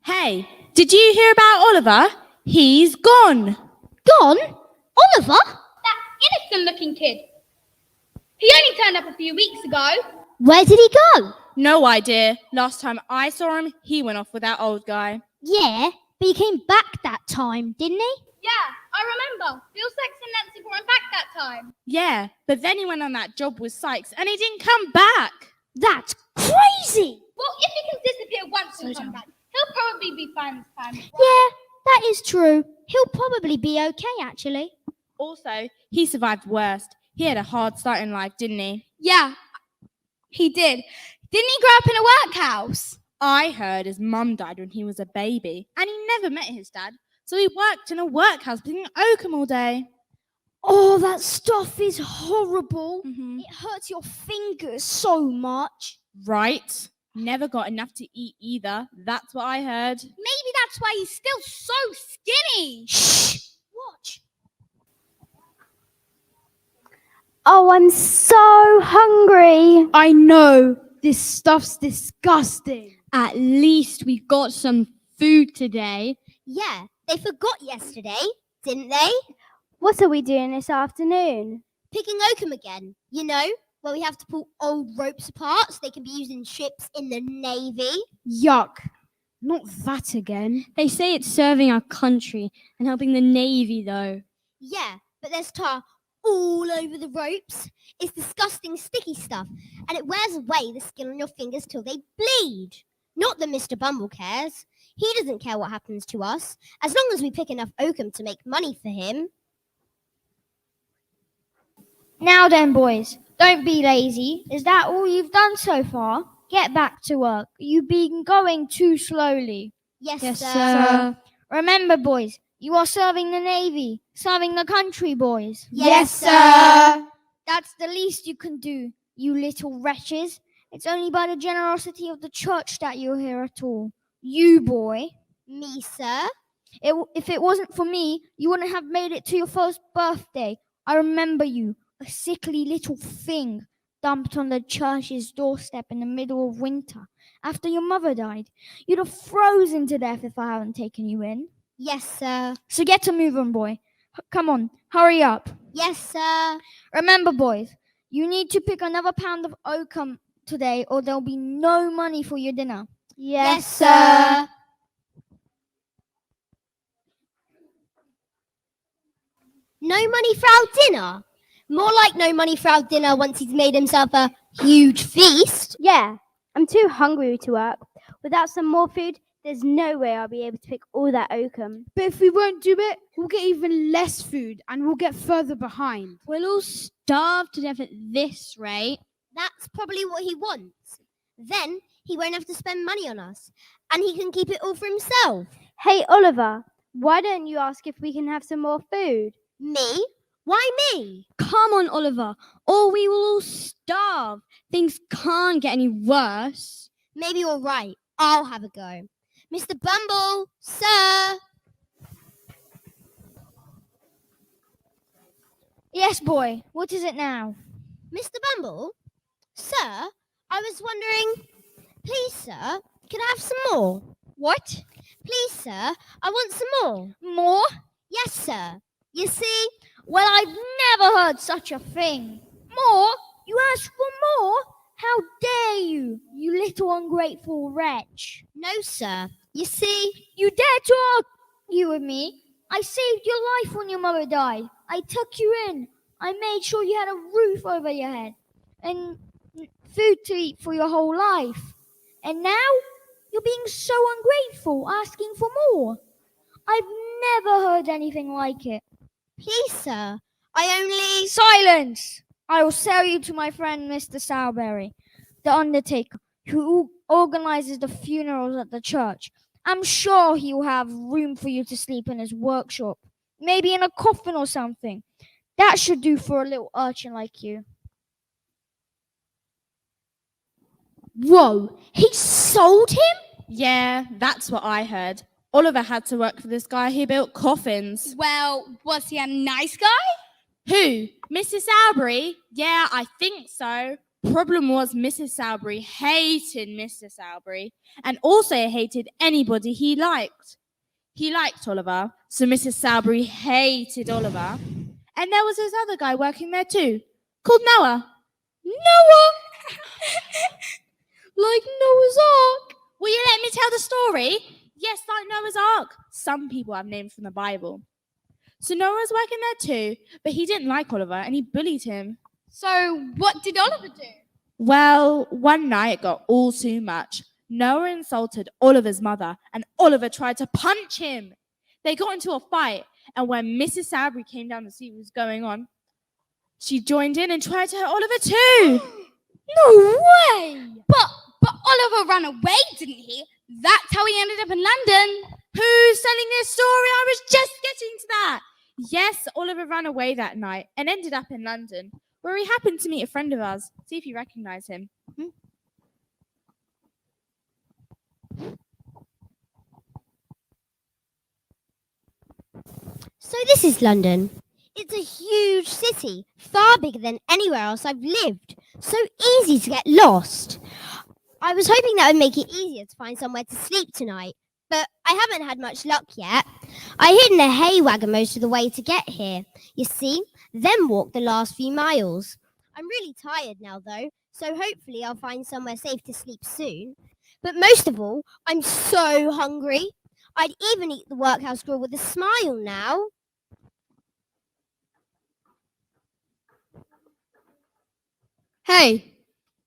Hey, did you hear about Oliver? He's gone. Gone? Oliver? That innocent-looking kid. He only turned up a few weeks ago. Where did he go? No idea. Last time I saw him, he went off with that old guy. Yeah, but he came back that time, didn't he? Yeah, I remember. Bill Sykes and Nancy brought him back that time. Yeah, but then he went on that job with Sykes and he didn't come back. That's crazy! Well, if he can disappear once and come back, he'll probably be fine this time. Yeah, that is true. He'll probably be okay, actually. Also, he survived worst. He had a hard start in life, didn't he? Yeah, he did. Didn't he grow up in a workhouse? I heard his mum died when he was a baby and he never met his dad. So he worked in a workhouse picking oakum all day. Oh, that stuff is horrible. Mm-hmm. It hurts your fingers so much. Right. Never got enough to eat either. That's what I heard. Maybe that's why he's still so skinny. Shh! Watch. Oh, I'm so hungry. I know. This stuff's disgusting. At least we got some food today. Yeah, they forgot yesterday, didn't they? What are we doing this afternoon? Picking oakum again, you know, where we have to pull old ropes apart so they can be used in ships in the Navy. Yuck. Not that again. They say it's serving our country and helping the Navy, though. Yeah, but there's tar all over the ropes. It's disgusting, sticky stuff, and it wears away the skin on your fingers till they bleed. Not that Mr. Bumble cares. He doesn't care what happens to us, as long as we pick enough oakum to make money for him. Now then, boys, don't be lazy. Is that all you've done so far? Get back to work. You've been going too slowly. Yes, sir. sir. Remember, boys, you are serving the Navy, serving the country, boys. Yes, sir. That's the least you can do, you little wretches. It's only by the generosity of the church that you're here at all. You, boy. Me, sir. If it wasn't for me, you wouldn't have made it to your first birthday. I remember you, a sickly little thing, dumped on the church's doorstep in the middle of winter after your mother died. You'd have frozen to death if I hadn't taken you in. Yes, sir. So get to moving, boy. Come on, hurry up. Yes, sir. Remember, boys, you need to pick another pound of oakum today or there'll be no money for your dinner. Yes, sir. No money for our dinner? More like no money for our dinner once he's made himself a huge feast. Yeah, I'm too hungry to work. Without some more food, there's no way I'll be able to pick all that oakum. But if we won't do it, we'll get even less food and we'll get further behind. We'll all starve to death at this rate. That's probably what he wants. Then he won't have to spend money on us, and he can keep it all for himself. Hey, Oliver, why don't you ask if we can have some more food? Me? Why me? Come on, Oliver, or we will all starve. Things can't get any worse. Maybe you're right. I'll have a go. Mr. Bumble, sir. Yes, boy. What is it now? Mr. Bumble, sir, I was wondering, please, sir, can I have some more? What? Please, sir, I want some more. More? Yes, sir. You see? Well, I've never heard such a thing. More? You ask for more? How dare you, you little ungrateful wretch. No, sir. You see? You dare to argue with me? I saved your life when your mother died. I took you in. I made sure you had a roof over your head and food to eat for your whole life. And now you're being so ungrateful, asking for more. I've never heard anything like it. Please, sir, I only... Silence! I will sell you to my friend Mr. Sowberry, the undertaker, who organizes the funerals at the church. I'm sure he will have room for you to sleep in his workshop, maybe in a coffin or something. That should do for a little urchin like you. Whoa, he sold him? Yeah, that's what I heard. Oliver had to work for this guy who built coffins. Well, was he a nice guy? Who? Mrs. Albury? Yeah, I think so. Problem was Mrs. Salisbury hated Mr. Salisbury and also hated anybody he liked. He liked Oliver, so Mrs. Salisbury hated Oliver. And there was this other guy working there too, called Noah. Noah! Like Noah's Ark. Will you let me tell the story? Yes, like Noah's Ark. Some people have names from the Bible. So Noah was working there too, but he didn't like Oliver and he bullied him. So what did Oliver do? Well, one night it got all too much. Noah insulted Oliver's mother and Oliver tried to punch him. They got into a fight, and when Mrs. Salisbury came down to see what was going on, she joined in and tried to hurt Oliver too. No way! But Oliver ran away, didn't he? That's how he ended up in London. Who's telling this story? I was just getting to that. Yes, Oliver ran away that night and ended up in London, where he happened to meet a friend of ours. See if you recognize him. So this is London. It's a huge city, far bigger than anywhere else I've lived. So easy to get lost. I was hoping that would make it easier to find somewhere to sleep tonight, but I haven't had much luck yet. I hid in a hay wagon most of the way to get here, you see, then walked the last few miles. I'm really tired now though, so hopefully I'll find somewhere safe to sleep soon. But most of all, I'm so hungry. I'd even eat the workhouse grill with a smile now. Hey,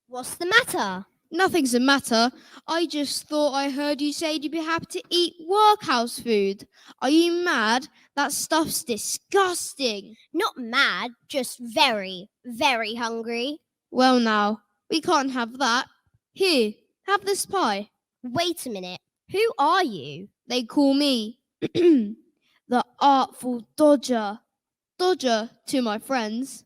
What's the matter? nothing's the matter. I just thought I heard you say you'd be happy to eat workhouse food. Are you mad? That stuff's disgusting. Not mad, just very, very hungry. Well now, we can't have that. Here, have this pie. Wait a minute. Who are you? They call me the Artful Dodger. Dodger to my friends.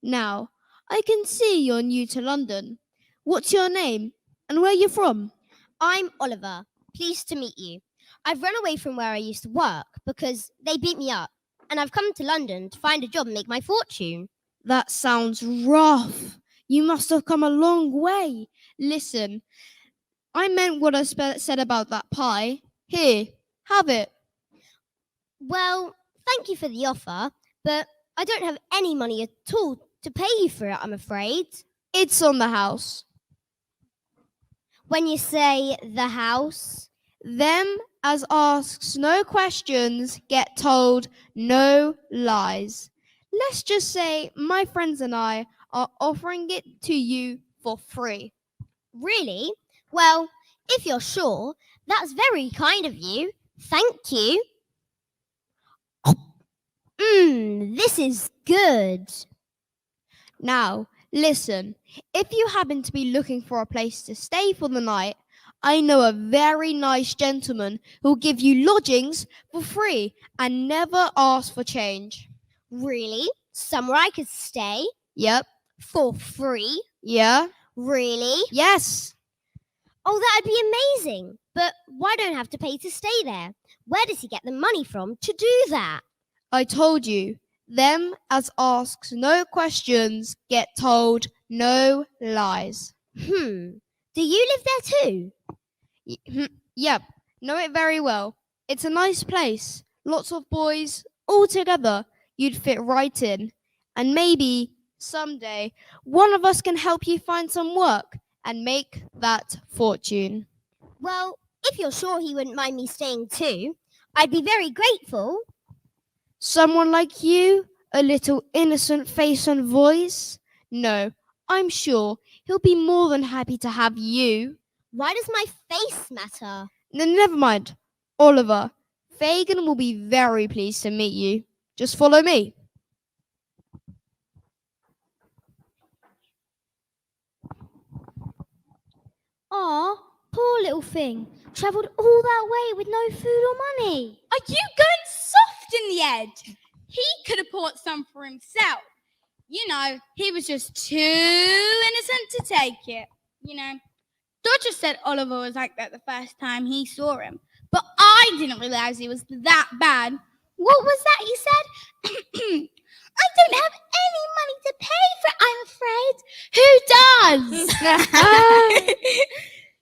Now, I can see you're new to London. What's your name and where you're from? I'm Oliver. Pleased to meet you. I've run away from where I used to work because they beat me up, and I've come to London to find a job and make my fortune. That sounds rough. You must have come a long way. Listen, I meant what I said about that pie. Here, have it. Well, thank you for the offer, but I don't have any money at all to pay you for it, I'm afraid. It's on the house. When you say the house, Them as asks no questions get told no lies. Let's just say my friends and I are offering it to you for free. really? Well, if you're sure, that's very kind of you. Thank you. This is good. Now, listen, if you happen to be looking for a place to stay for the night, I know a very nice gentleman who'll give you lodgings for free and never ask for change. Really? Somewhere I could stay Yep. for free? Yeah. Really? Yes. Oh, that'd be amazing. But why don't I have to pay to stay there? Where does he get the money from to do that? I told you. Them as asks no questions get told no lies. Do you live there too? Yep. Know it very well. It's a nice place. Lots of boys all together. You'd fit right in. And maybe someday one of us can help you find some work and make that fortune. Well, if you're sure he wouldn't mind me staying too, I'd be very grateful. Someone like you, a little innocent face and voice? No, I'm sure he'll be more than happy to have you. Why does my face matter? Never mind. Oliver, Fagin will be very pleased to meet you. Just follow me. Aw, poor little thing. Travelled all that way with no food or money. Are you going soft in the head? He could have bought some for himself. You know, he was just too innocent to take it. You know, Dodger said Oliver was like that the first time he saw him. But I didn't realise he was that bad. What was that he said? I don't have any money to pay for it, I'm afraid. Who was.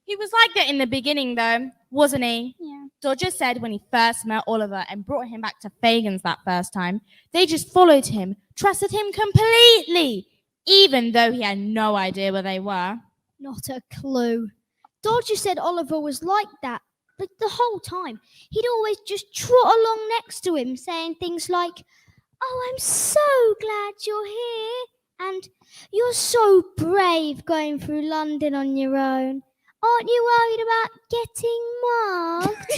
He was like that in the beginning, though, wasn't he? Yeah. Dodger said when he first met Oliver and brought him back to Fagin's that first time, they just followed him, trusted him completely, even though he had no idea where they were. Not a clue. Dodger said Oliver was like that, but the whole time he'd always just trot along next to him, saying things like, "Oh, I'm so glad you're here," and "You're so brave going through London on your own. Aren't you worried about getting mugged?"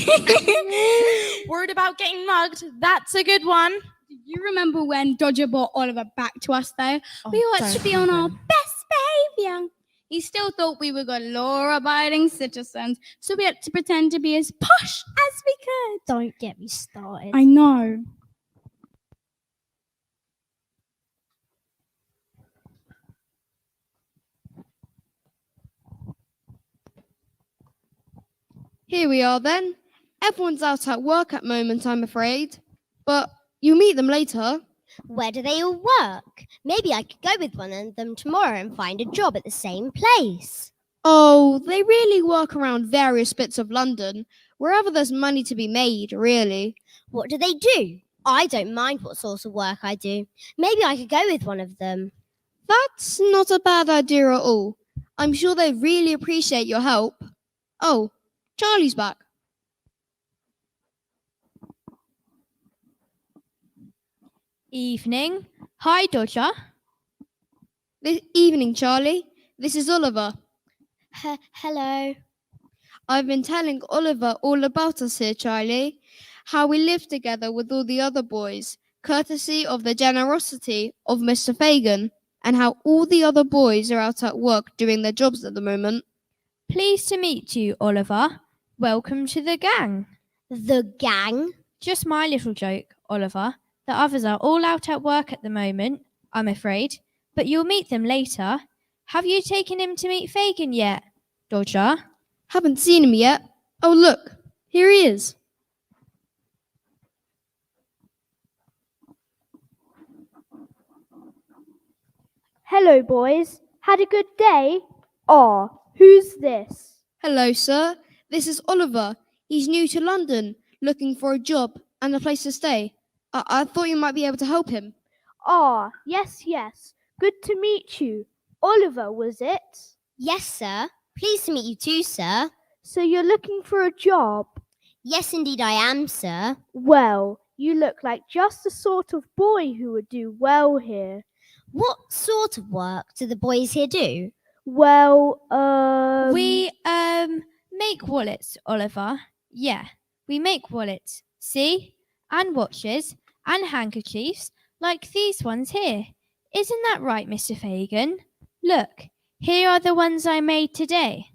Worried about getting mugged? That's a good one. Do you remember when Dodger brought Oliver back to us, though? Oh, We were to don't be on our even. best behaviour. He still thought we were good law-abiding citizens, so we had to pretend to be as posh as we could. Don't get me started. I know. Here we are then. Everyone's out at work at moment, I'm afraid. But you'll meet them later. Where do they all work? Maybe I could go with one of them tomorrow and find a job at the same place. Oh, they really work around various bits of London, wherever there's money to be made, really. What do they do? I don't mind what sort of work I do. Maybe I could go with one of them. That's not a bad idea at all. I'm sure they really appreciate your help. Oh, Charlie's back. Evening. Hi, Dodger. This evening, Charlie. This is Oliver. Hello. I've been telling Oliver all about us here, Charlie. How we live together with all the other boys, courtesy of the generosity of Mr. Fagin, and how all the other boys are out at work doing their jobs at the moment. Pleased to meet you, Oliver. Welcome to the gang. The gang? Just my little joke, Oliver. The others are all out at work at the moment, I'm afraid, but you'll meet them later. Have you taken him to meet Fagin yet, Dodger? Haven't seen him yet. Oh, look. Here he is. Hello, boys. Had a good day? Aw, who's this? Hello, sir. This is Oliver. He's new to London, looking for a job and a place to stay. I thought you might be able to help him. Ah, yes, yes. Good to meet you. Oliver, was it? Yes, sir. Pleased to meet you too, sir. So you're looking for a job? Yes, indeed I am, sir. Well, you look like just the sort of boy who would do well here. What sort of work do the boys here do? Well, We, make wallets, Oliver. Yeah, we make wallets. See? And watches, and handkerchiefs, like these ones here. Isn't that right, Mr. Fagin? Look, here are the ones I made today.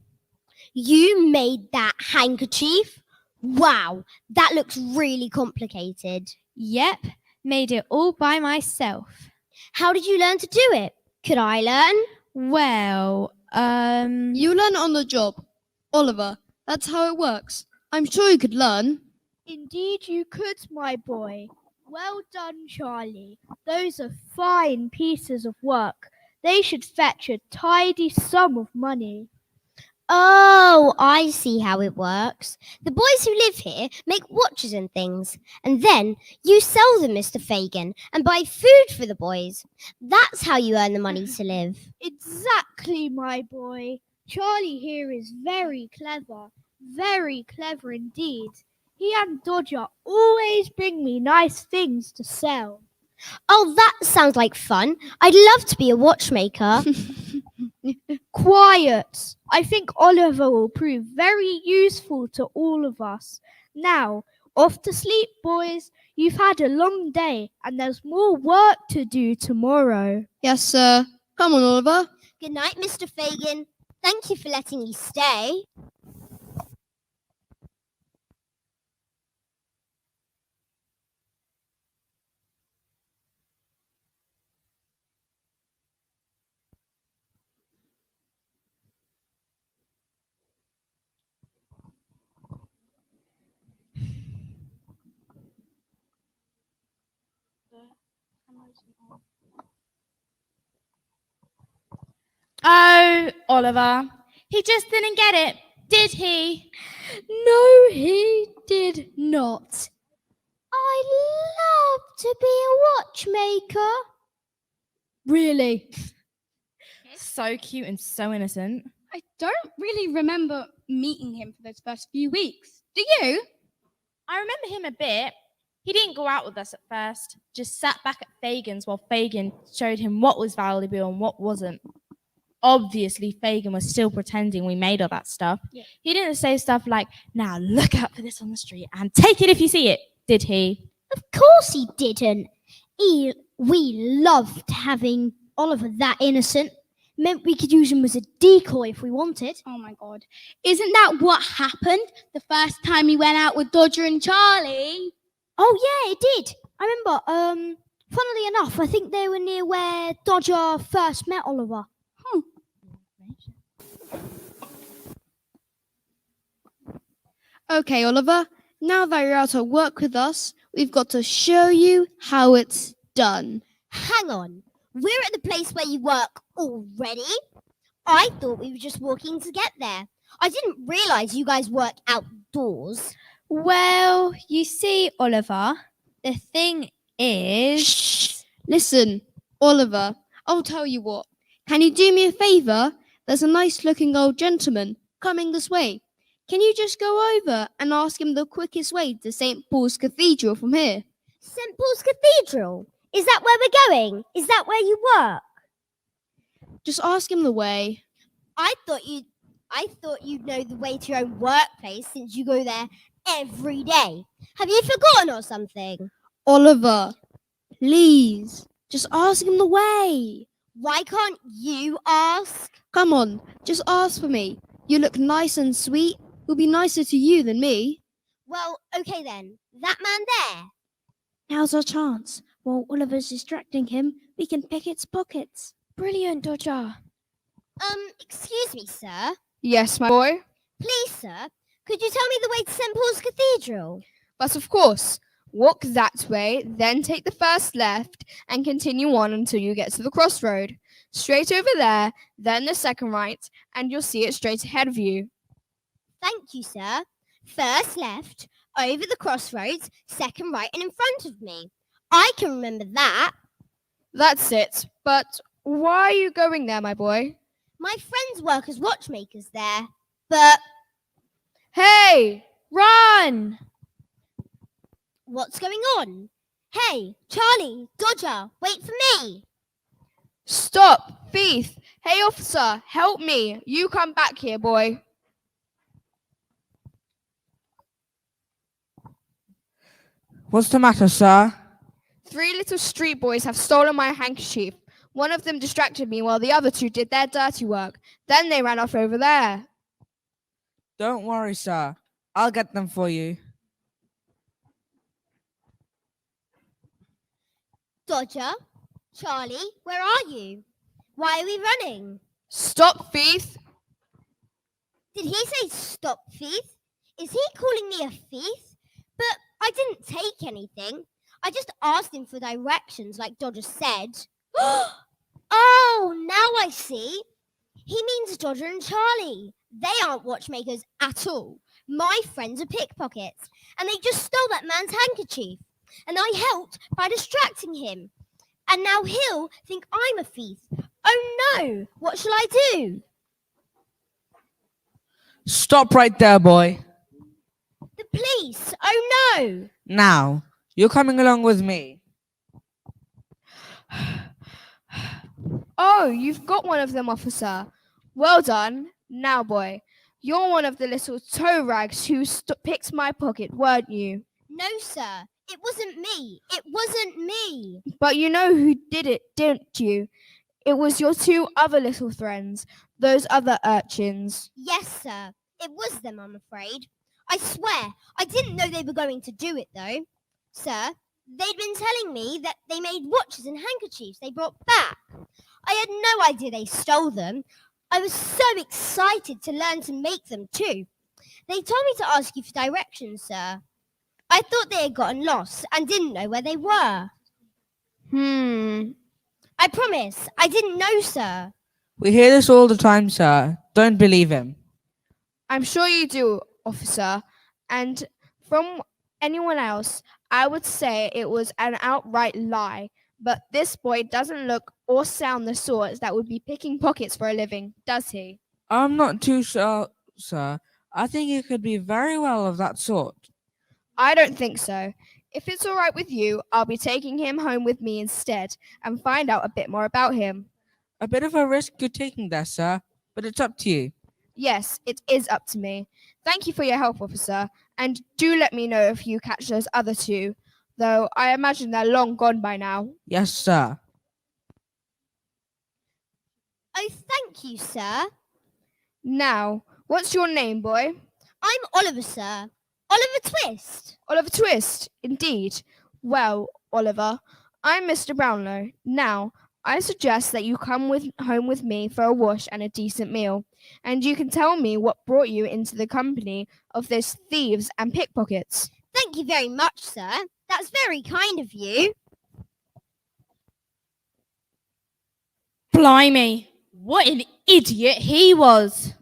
You made that handkerchief? Wow, that looks really complicated. Yep, made it all by myself. How did you learn to do it? Could I learn? Well, You learn on the job. Oliver, that's how it works. I'm sure you could learn. indeed you could, my boy. Well done, Charlie. Those are fine pieces of work. They should fetch a tidy sum of money. Oh, I see how it works. The boys who live here make watches and things, and then you sell them, Mr. Fagin, and buy food for the boys. That's how you earn the money to live. Exactly, my boy. Charlie here is very clever indeed. He and Dodger always bring me nice things to sell. Oh, that sounds like fun. I'd love to be a watchmaker. Quiet! I think Oliver will prove very useful to all of us. Now, off to sleep, boys. You've had a long day, and there's more work to do tomorrow. Yes, sir. Come on, Oliver. Good night, Mr. Fagin. Thank you for letting me stay. Oh, Oliver. He just didn't get it, did he? No, he did not. I love to be a watchmaker. Really? So cute and so innocent. I don't really remember meeting him for those first few weeks. Do you? I remember him a bit. He didn't go out with us at first, just sat back at Fagin's while Fagin showed him what was valuable and what wasn't. Obviously, Fagin was still pretending we made all that stuff. Yeah. He didn't say stuff like, now look out for this on the street and take it if you see it, did he? Of course he didn't. We loved having Oliver that innocent. Meant we could use him as a decoy if we wanted. Oh my god. Isn't that what happened the first time he went out with Dodger and Charlie? Oh yeah, it did. I remember. Funnily enough, I think they were near where Dodger first met Oliver. Okay, Oliver, now that you're out at work with us, we've got to show you how it's done. Hang on. We're at the place where you work already? I thought we were just walking to get there. I didn't realise you guys work outdoors. Well, you see, Oliver, the thing is. Shh! Listen, Oliver, I'll tell you what. Can you do me a favour? There's a nice looking old gentleman coming this way. Can you just go over and ask him the quickest way to St. Paul's Cathedral from here? St. Paul's Cathedral? Is that where we're going? Is that where you work? Just ask him the way. I thought you'd know the way to your own workplace since you go there every day. Have you forgotten or something? Oliver, please, just ask him the way. Why can't you ask? Come on, just ask for me. You look nice and sweet. He'll be nicer to you than me. Well, okay then. That man there. Now's our chance. While Oliver's distracting him, we can pick its pockets. Brilliant, Dodger. Excuse me, sir. Yes, my boy. Please, sir, could you tell me the way to St. Paul's Cathedral? But of course, walk that way, then take the first left and continue on until you get to the crossroad. Straight over there, then the second right, and you'll see it straight ahead of you. Thank you, sir. First left, over the crossroads, second right, and in front of me. I can remember that. That's it. But why are you going there, my boy? My friends work as watchmakers there. But Hey! Run! what's going on? Hey, Charlie, Dodger, wait for me. Stop! Thief! Hey, officer, help me. You come back here, boy. What's the matter, sir? 3 little street boys have stolen my handkerchief. One of them distracted me while the other 2 did their dirty work. Then they ran off over there. Don't worry, sir. I'll get them for you. Dodger, Charlie, where are you? Why are we running? Stop, thief! Did he say stop, thief? Is he calling me a thief? But I didn't take anything. I just asked him for directions like Dodger said. Oh, now I see. He means Dodger and Charlie. They aren't watchmakers at all. My friends are pickpockets, and they just stole that man's handkerchief. And I helped by distracting him. And now he'll think I'm a thief. Oh no, what shall I do? Stop right there, boy. The police, oh no. Now, you're coming along with me. Oh, you've got one of them, officer. Well done. Now, boy, you're one of the little toe rags who picked my pocket, weren't you? No, sir, it wasn't me. It wasn't me. But you know who did it, didn't you? It was your 2 other little friends, those other urchins. Yes, sir, it was them, I'm afraid. I swear, I didn't know they were going to do it, though. Sir, they'd been telling me that they made watches and handkerchiefs they brought back. I had no idea they stole them. I was so excited to learn to make them, too. They told me to ask you for directions, sir. I thought they had gotten lost and didn't know where they were. I promise, I didn't know, sir. We hear this all the time, sir. Don't believe him. I'm sure you do, officer. And from anyone else, I would say it was an outright lie. But this boy doesn't look or sound the sort that would be picking pockets for a living, does he? I'm not too sure, sir. I think he could be very well of that sort. I don't think so. If it's all right with you, I'll be taking him home with me instead and find out a bit more about him. A bit of a risk you're taking there, sir, but it's up to you. Yes, it is up to me. Thank you for your help, officer, and do let me know if you catch those other two, though I imagine they're long gone by now. Yes, sir. Oh, thank you, sir. Now, what's your name, boy? I'm Oliver, sir. Oliver Twist. Oliver Twist, indeed. Well, Oliver, I'm Mr. Brownlow. Now, I suggest that you come home with me for a wash and a decent meal, and you can tell me what brought you into the company of those thieves and pickpockets. Thank you very much, sir. That's very kind of you. Blimey, what an idiot he was.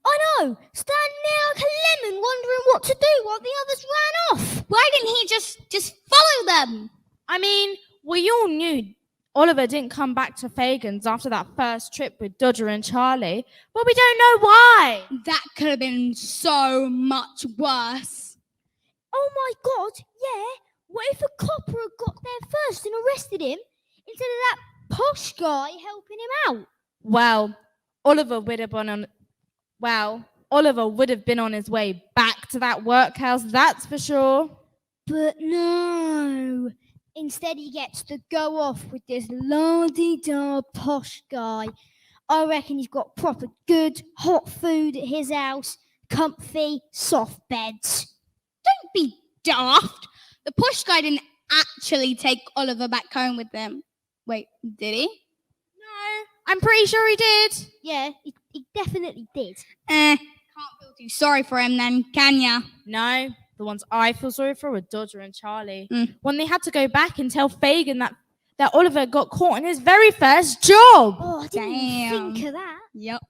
I know, standing there like a lemon wondering what to do while the others ran off. Why didn't he just follow them? I mean, we all knew Oliver didn't come back to Fagan's after that first trip with Dodger and Charlie, but we don't know why. That could have been so much worse. Oh my God, yeah. What if a copper had got there first and arrested him instead of that posh guy helping him out? Well, Oliver would have been on his way back to that workhouse, that's for sure. But no. Instead, he gets to go off with this la-di-da posh guy. I reckon he's got proper good hot food at his house, comfy, soft beds. Don't be daft. The posh guy didn't actually take Oliver back home with them. Wait, did he? No, I'm pretty sure he did. Yeah, he definitely did. Can't feel too sorry for him then, can ya? No, the ones I feel sorry for were Dodger and Charlie. Mm. When they had to go back and tell Fagin that Oliver got caught in his very first job. Oh, I didn't even think of that. Yep.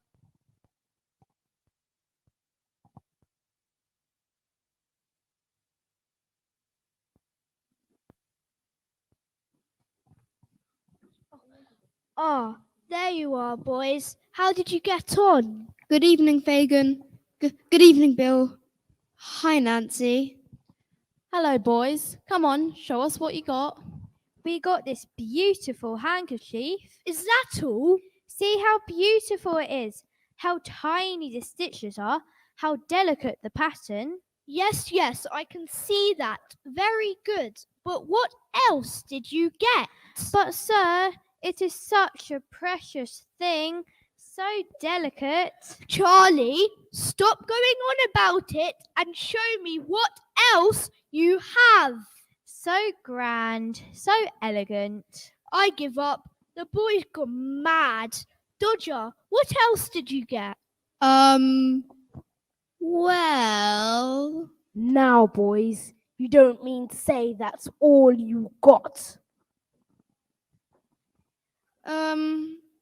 Ah, there you are, boys. How did you get on? Good evening, Fagin. Good evening, Bill. Hi, Nancy. Hello, boys. Come on, show us what you got. We got this beautiful handkerchief. Is that all? See how beautiful it is, how tiny the stitches are, how delicate the pattern. Yes, I can see that. Very good. But what else did you get? But, sir, it is such a precious thing, so delicate. Charlie, stop going on about it and show me what else you have. So grand, so elegant. I give up. The boy's gone mad. Dodger, what else did you get? Well... Now, boys, you don't mean to say that's all you got?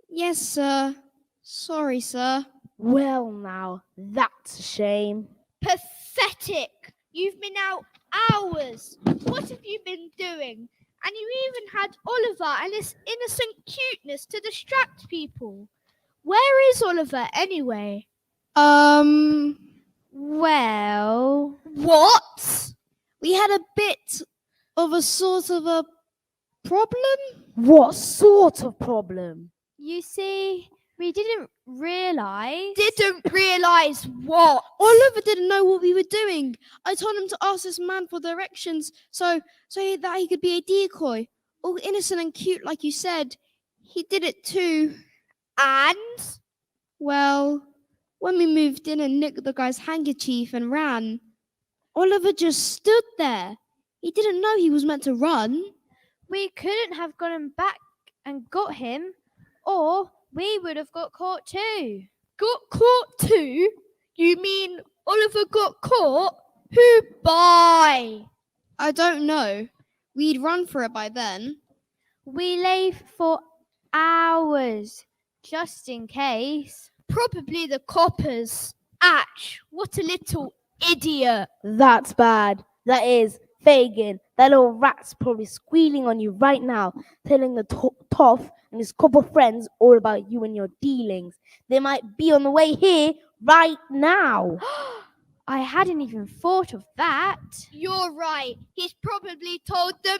Yes, sir. Sorry, sir. Well, now, that's a shame. Pathetic. You've been out hours. What have you been doing? And you even had Oliver and his innocent cuteness to distract people. Where is Oliver anyway? Well, What? We had a bit of a sort of a problem? What sort of problem? you see, we didn't realise. Didn't realise what? Oliver didn't know what we were doing. I told him to ask this man for directions so that he could be a decoy. All innocent and cute, like you said. He did it too. And? Well, when we moved in and nicked the guy's handkerchief and ran, Oliver just stood there. He didn't know he was meant to run. We couldn't have gone back and got him, or we would have got caught too. Got caught too? You mean Oliver got caught? Who by? I don't know. We'd run for it by then. We lay for hours just in case. Probably the coppers. Atch, what a little idiot. That's bad. That is, Fagin, that little rat's probably squealing on you right now, telling the Toff and his couple friends all about you and your dealings. They might be on the way here right now. I hadn't even thought of that. You're right. He's probably told them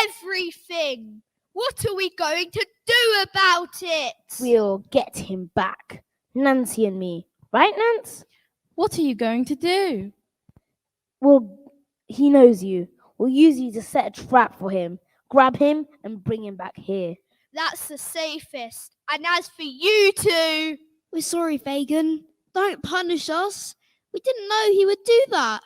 everything. What are we going to do about it? We'll get him back. Nancy and me. Right, Nance? What are you going to do? Well, he knows you. We'll use you to set a trap for him. Grab him and bring him back here. That's the safest. And as for you two, We're sorry, Fagin. Don't punish us. We didn't know he would do that.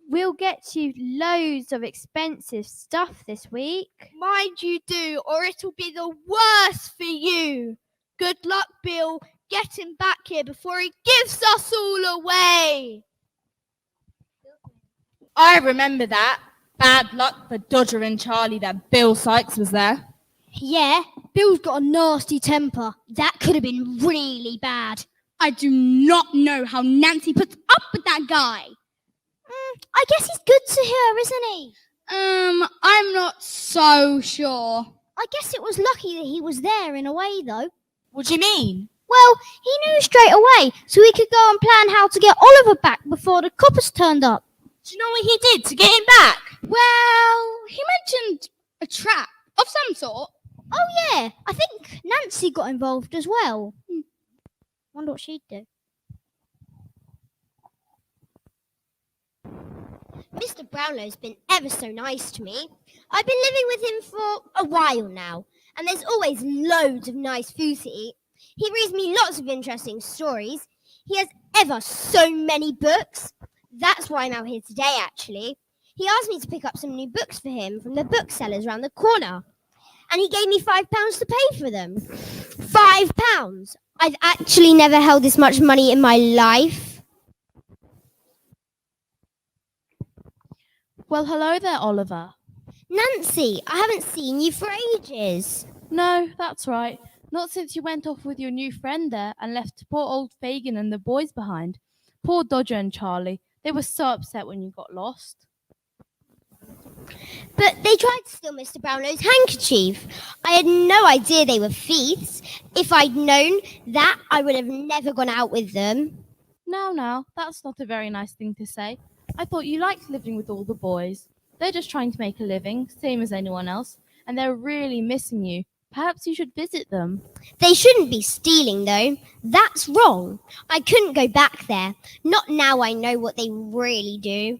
We'll get you loads of expensive stuff this week. mind you do, or it'll be the worst for you. Good luck, Bill. Get him back here before he gives us all away. I remember that. Bad luck for Dodger and Charlie that Bill Sykes was there. Yeah, Bill's got a nasty temper. That could have been really bad. I do not know how Nancy puts up with that guy. I guess he's good to her, isn't he? I'm not so sure. I guess it was lucky that he was there in a way, though. What do you mean? Well, he knew straight away, so he could go and plan how to get Oliver back before the coppers turned up. Do you know what he did to get him back? Well, he mentioned a trap of some sort. Oh, yeah, I think Nancy got involved as well. Wonder what she'd do. Mr. Brownlow's been ever so nice to me. I've been living with him for a while now, and there's always loads of nice food to eat. He reads me lots of interesting stories. He has ever so many books. That's why I'm out here today, actually. He asked me to pick up some new books for him from the booksellers round the corner, and he gave me £5 to pay for them. £5! I've actually never held this much money in my life. Well, hello there, Oliver. Nancy, I haven't seen you for ages. No, that's right. Not since you went off with your new friend there and left poor old Fagin and the boys behind. Poor Dodger and Charlie. They were so upset when you got lost. But they tried to steal Mr. Brownlow's handkerchief. I had no idea they were thieves. If I'd known that, I would have never gone out with them. Now, that's not a very nice thing to say. I thought you liked living with all the boys. They're just trying to make a living, same as anyone else, and they're really missing you. Perhaps you should visit them. They shouldn't be stealing, though. That's wrong. I couldn't go back there. Not now I know what they really do.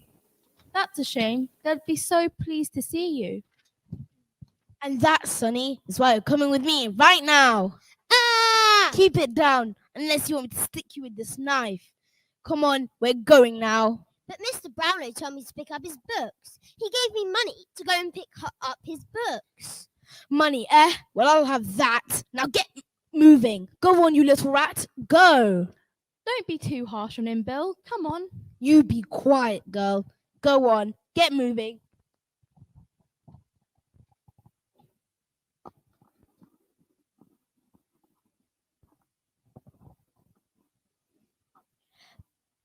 That's a shame. They'd be so pleased to see you. And that, Sonny, is why you're coming with me right now. Ah! Keep it down, unless you want me to stick you with this knife. Come on, we're going now. But Mr. Brownlow told me to pick up his books. He gave me money to go and pick up his books. Money, eh? Well, I'll have that. Now get moving. Go on, you little rat. Go. Don't be too harsh on him, Bill. Come on. You be quiet, girl. Go on. Get moving.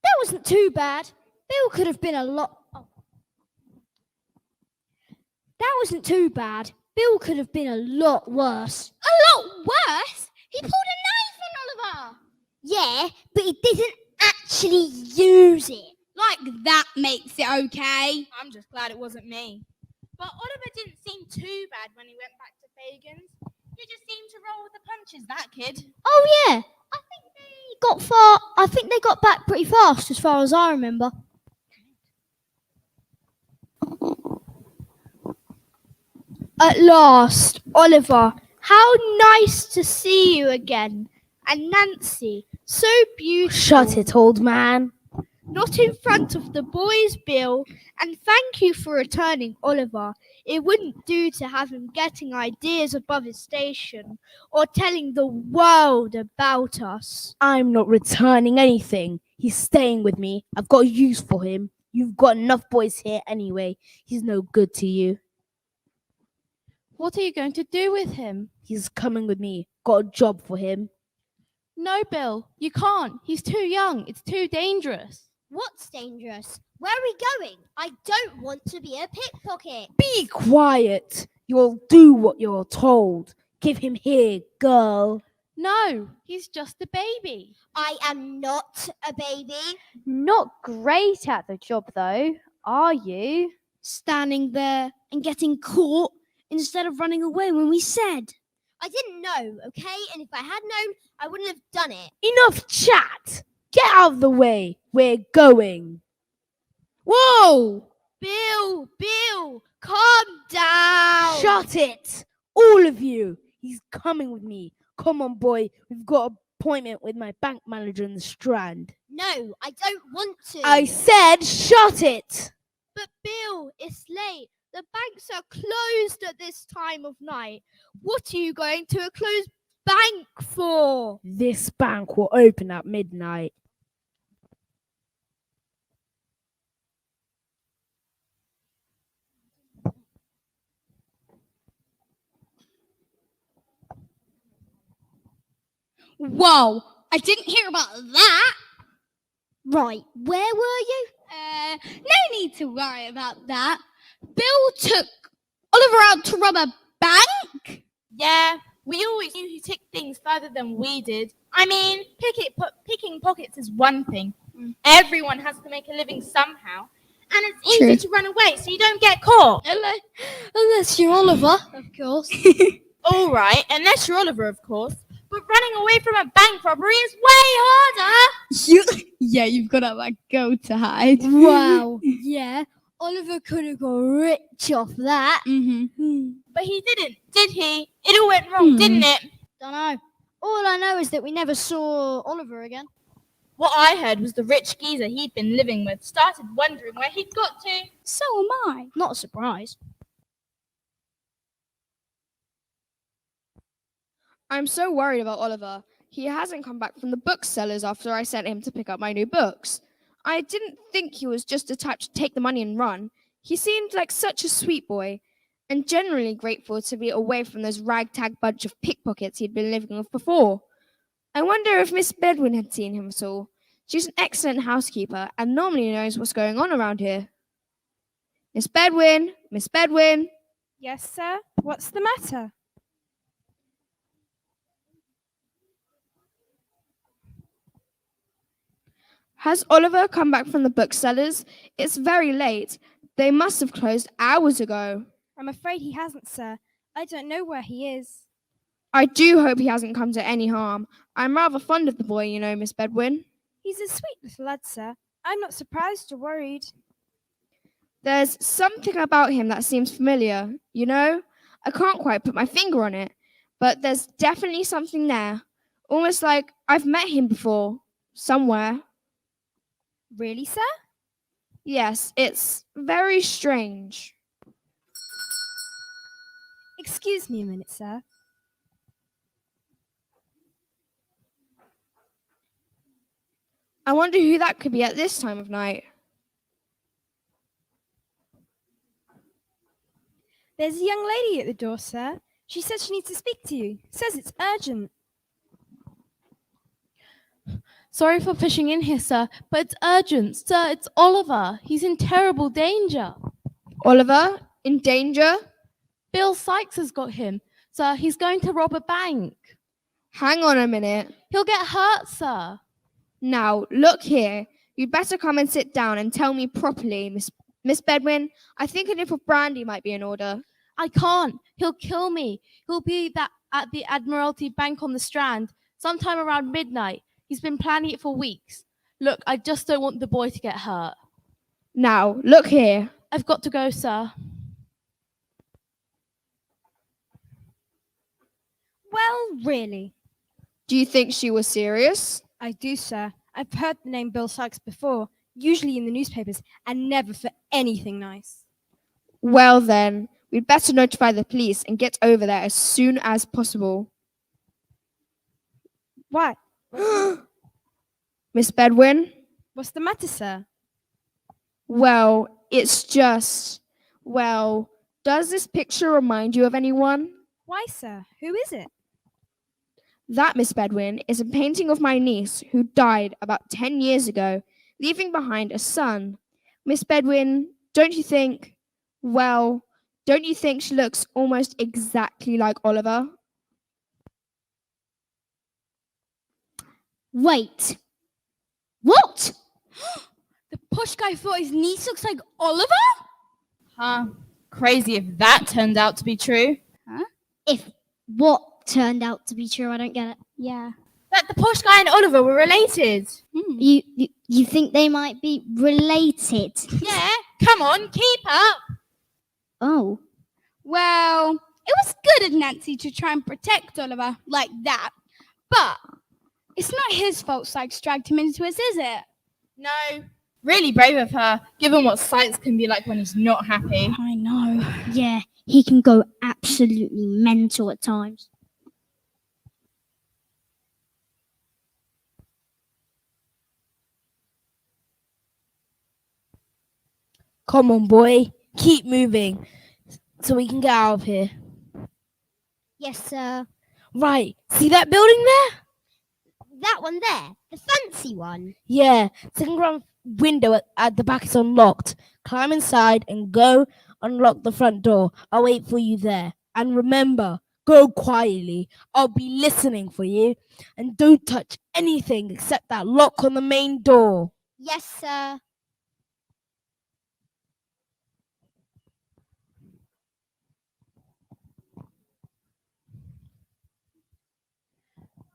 That wasn't too bad. Bill could have been a lot. That wasn't too bad. Bill could have been a lot worse. A lot worse? He pulled a knife on Oliver. Yeah, but he didn't actually use it. Like that makes it okay. I'm just glad it wasn't me. But Oliver didn't seem too bad when he went back to Fagin's. He just seemed to roll with the punches, that kid. Oh yeah, I think they got back pretty fast, as far as I remember. At last, Oliver, how nice to see you again. And Nancy, so beautiful. Shut it, old man. not in front of the boys, Bill. And thank you for returning Oliver. It wouldn't do to have him getting ideas above his station or telling the world about us. I'm not returning anything. He's staying with me. I've got use for him. You've got enough boys here anyway. He's no good to you. What are you going to do with him? He's coming with me. got a job for him. No, Bill, you can't. He's too young. It's too dangerous. What's dangerous? Where are we going? I don't want to be a pickpocket. Be quiet. You'll do what you're told. Give him here, girl. No, he's just a baby. I am not a baby. Not great at the job, though, are you? Standing there and getting caught instead of running away when we said. I didn't know, okay? And if I had known, I wouldn't have done it. Enough chat. Get out of the way. We're going. Whoa! Bill, calm down. Shut it. All of you. He's coming with me. Come on, boy. We've got an appointment with my bank manager in the Strand. No, I don't want to. I said shut it. But Bill, it's late. The banks are closed at this time of night. What are you going to a closed bank for? This bank will open at midnight. Whoa, I didn't hear about that. Right, where were you? No need to worry about that. Bill took Oliver out to rob a bank. Yeah, we always knew he took things further than we did. I mean, picking pockets is one thing. Everyone has to make a living somehow. And it's easy to run away so you don't get caught. Unless you're Oliver, of course. All right, unless you're Oliver, of course. But running away from a bank robbery is way harder. Yeah, you've got to go to hide. Wow. Yeah. Oliver could have got rich off that. But he didn't, did he? It all went wrong, didn't it? Dunno. All I know is that we never saw Oliver again. What I heard was the rich geezer he'd been living with started wondering where he'd got to. So am I. Not a surprise. I'm so worried about Oliver. He hasn't come back from the booksellers after I sent him to pick up my new books. I didn't think he was just the type to take the money and run. He seemed like such a sweet boy, and generally grateful to be away from those ragtag bunch of pickpockets he'd been living with before. I wonder if Miss Bedwin had seen him at all. She's an excellent housekeeper and normally knows what's going on around here. Miss Bedwin! Miss Bedwin! Yes, sir? What's the matter? Has Oliver come back from the booksellers? It's very late. They must have closed hours ago. I'm afraid he hasn't, sir. I don't know where he is. I do hope he hasn't come to any harm. I'm rather fond of the boy, you know, Miss Bedwin. He's a sweet little lad, sir. I'm not surprised you're worried. There's something about him that seems familiar, you know? I can't quite put my finger on it, but there's definitely something there. Almost like I've met him before, somewhere. Really, sir? Yes, it's very strange. Excuse me a minute, sir. I wonder who that could be at this time of night. There's a young lady at the door, sir. She says she needs to speak to you. Says it's urgent. Sorry for pushing in here, sir, but it's urgent. Sir, it's Oliver. He's in terrible danger. Oliver? In danger? Bill Sykes has got him. Sir, he's going to rob a bank. Hang on a minute. He'll get hurt, sir. Now, look here. You'd better come and sit down and tell me properly, Miss Bedwin. I think a nip of brandy might be in order. I can't. He'll kill me. He'll be at the Admiralty Bank on the Strand sometime around midnight. He's been planning it for weeks. Look, I just don't want the boy to get hurt. Now, look here. I've got to go, sir. Well, really. Do you think she was serious? I do, sir. I've heard the name Bill Sykes before, usually in the newspapers, and never for anything nice. Well then, we'd better notify the police and get over there as soon as possible. What? Miss Bedwin? What's the matter, sir? Well, it's just... Well, does this picture remind you of anyone? Why, sir? Who is it? That, Miss Bedwin, is a painting of my niece who died about 10 years ago, leaving behind a son. Miss Bedwin, don't you think she looks almost exactly like Oliver? Wait. What? The posh guy thought his niece looks like Oliver? Huh. Crazy if that turned out to be true. If what turned out to be true, I don't get it. Yeah. That the posh guy and Oliver were related. You think they might be related? Yeah, come on, keep up. Oh. Well, it was good of Nancy to try and protect Oliver like that. But it's not his fault Sykes dragged him into it, is it? No, really brave of her, given what Sykes can be like when he's not happy. I know. Yeah, he can go absolutely mental at times. Come on, boy. Keep moving so we can get out of here. Yes, sir. Right. See that building there? That one there, the fancy one. Yeah. Second ground window at the back is unlocked. Climb inside and go unlock the front door. I'll wait for you there. And remember, go quietly. I'll be listening for you. And don't touch anything except that lock on the main door. Yes, sir.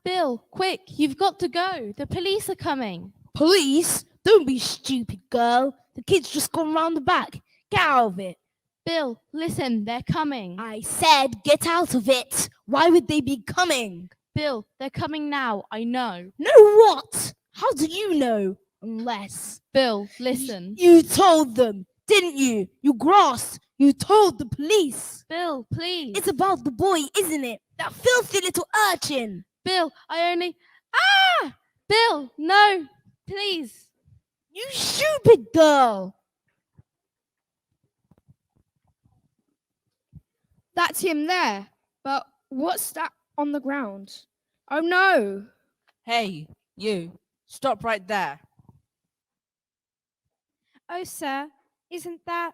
Bill, quick, you've got to go. The police are coming. Police? Don't be stupid, girl. The kid's just gone round the back. Get out of it. Bill, listen, they're coming. I said get out of it. Why would they be coming? Bill, they're coming now, I know. Know what? How do you know? Unless Bill, listen. you told them, didn't you? You grass. You told the police. Bill, please. It's about the boy, isn't it? That filthy little urchin. Bill, I only... Ah! Bill, no, please. You stupid girl. That's him there. But what's that on the ground? Oh no. Hey, you. Stop right there. Oh, sir, isn't that...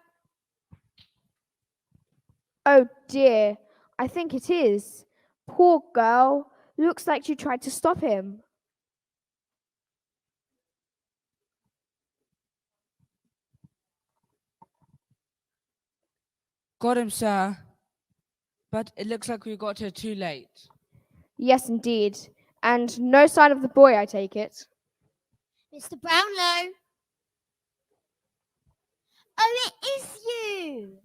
Oh dear. I think it is. Poor girl. Looks like you tried to stop him. Got him, sir. But it looks like we got here too late. Yes, indeed. And no sign of the boy, I take it. Mr. Brownlow. Oh, it is you.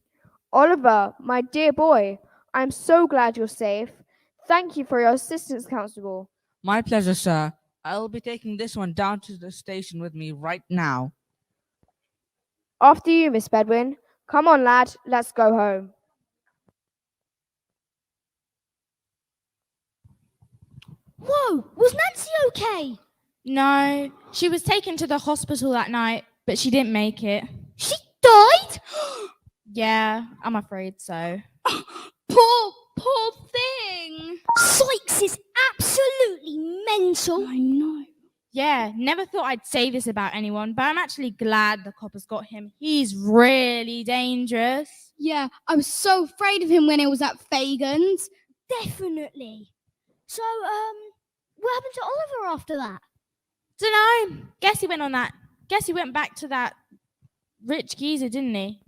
Oliver, my dear boy, I'm so glad you're safe. Thank you for your assistance, Constable. My pleasure, sir. I'll be taking this one down to the station with me right now. After you, Miss Bedwin. Come on, lad, let's go home. Whoa, was Nancy okay? No, she was taken to the hospital that night, but she didn't make it. She died? Yeah, I'm afraid so. Poor thing. Sykes is absolutely mental. I know. Yeah, never thought I'd say this about anyone, but I'm actually glad the coppers got him. He's really dangerous. Yeah, I was so afraid of him when it was at Fagan's. Definitely. So, what happened to Oliver after that? Dunno. Guess he went back to that rich geezer, didn't he?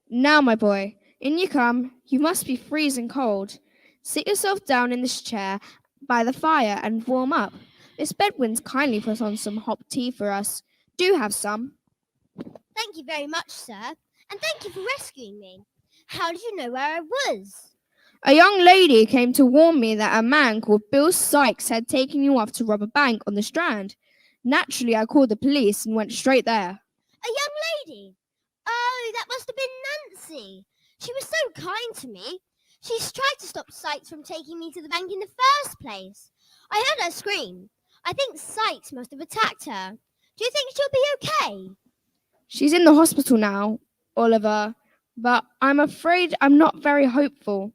Now, my boy, in you come. You must be freezing cold. Sit yourself down in this chair by the fire and warm up. Miss Bedwin's kindly put on some hot tea for us. Do have some. Thank you very much, sir. And thank you for rescuing me. How did you know where I was? A young lady came to warn me that a man called Bill Sykes had taken you off to rob a bank on the Strand. Naturally, I called the police and went straight there. A young lady? Oh, that must have been Nancy. She was so kind to me. She's tried to stop Sykes from taking me to the bank in the first place. I heard her scream. I think Sykes must have attacked her. Do you think she'll be okay? She's in the hospital now, Oliver. but I'm afraid I'm not very hopeful.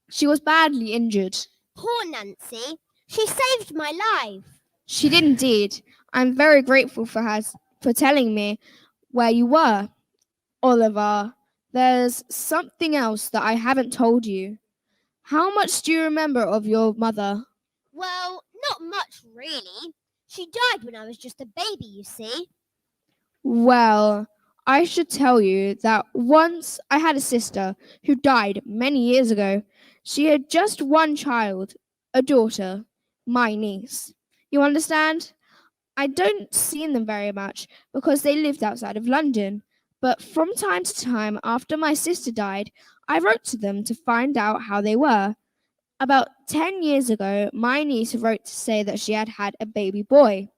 She was badly injured. Poor Nancy. She saved my life. She did indeed. I'm very grateful for her for telling me where you were. Oliver, there's something else that I haven't told you. How much do you remember of your mother? Well, not much really. She died when I was just a baby, you see. Well, I should tell you that once I had a sister who died many years ago. She had just one child, a daughter, my niece. You understand? I don't see them very much because they lived outside of London. But from time to time, after my sister died, I wrote to them to find out how they were. About 10 years ago, my niece wrote to say that she had had a baby boy.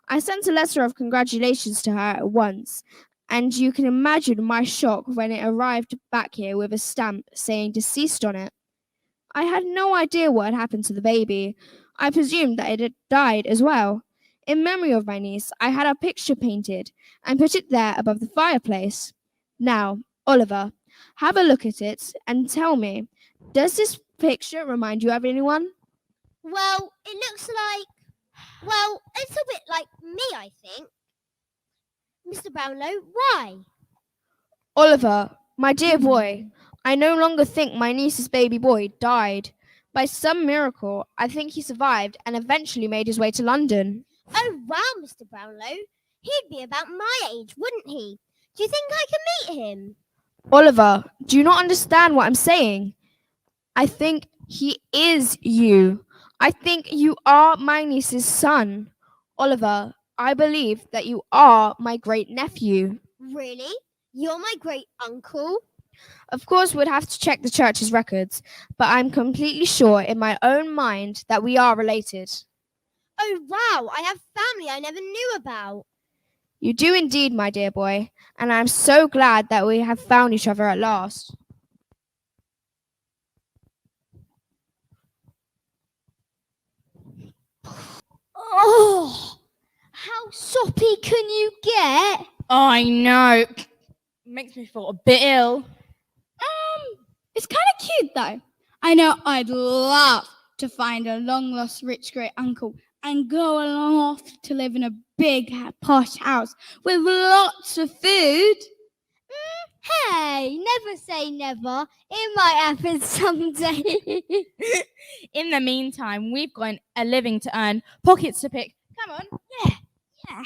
I sent a letter of congratulations to her at once, and you can imagine my shock when it arrived back here with a stamp saying deceased on it. I had no idea what had happened to the baby. I presumed that it had died as well. In memory of my niece, I had a picture painted and put it there above the fireplace. Now, Oliver, have a look at it and tell me, does this picture remind you of anyone? Well, it looks like, well, it's a bit like me, I think. Mr. Brownlow, why? Oliver, my dear boy, I no longer think my niece's baby boy died. By some miracle, I think he survived and eventually made his way to London. Oh, wow, Mr. Brownlow. He'd be about my age, wouldn't he? Do you think I can meet him? Oliver, do you not understand what I'm saying? I think he is you. I think you are my niece's son. Oliver, I believe that you are my great nephew. Really? You're my great uncle? Of course, we'd have to check the church's records, but I'm completely sure in my own mind that we are related. Oh, wow, I have family I never knew about. You do indeed, my dear boy, and I'm so glad that we have found each other at last. Oh, how soppy can you get? I know. Makes me feel a bit ill. It's kind of cute though. I know I'd love to find a long lost rich great uncle and go along off to live in a big posh house with lots of food. Hey, never say never. It might happen someday. In the meantime, we've got a living to earn, pockets to pick. Come on. Yeah.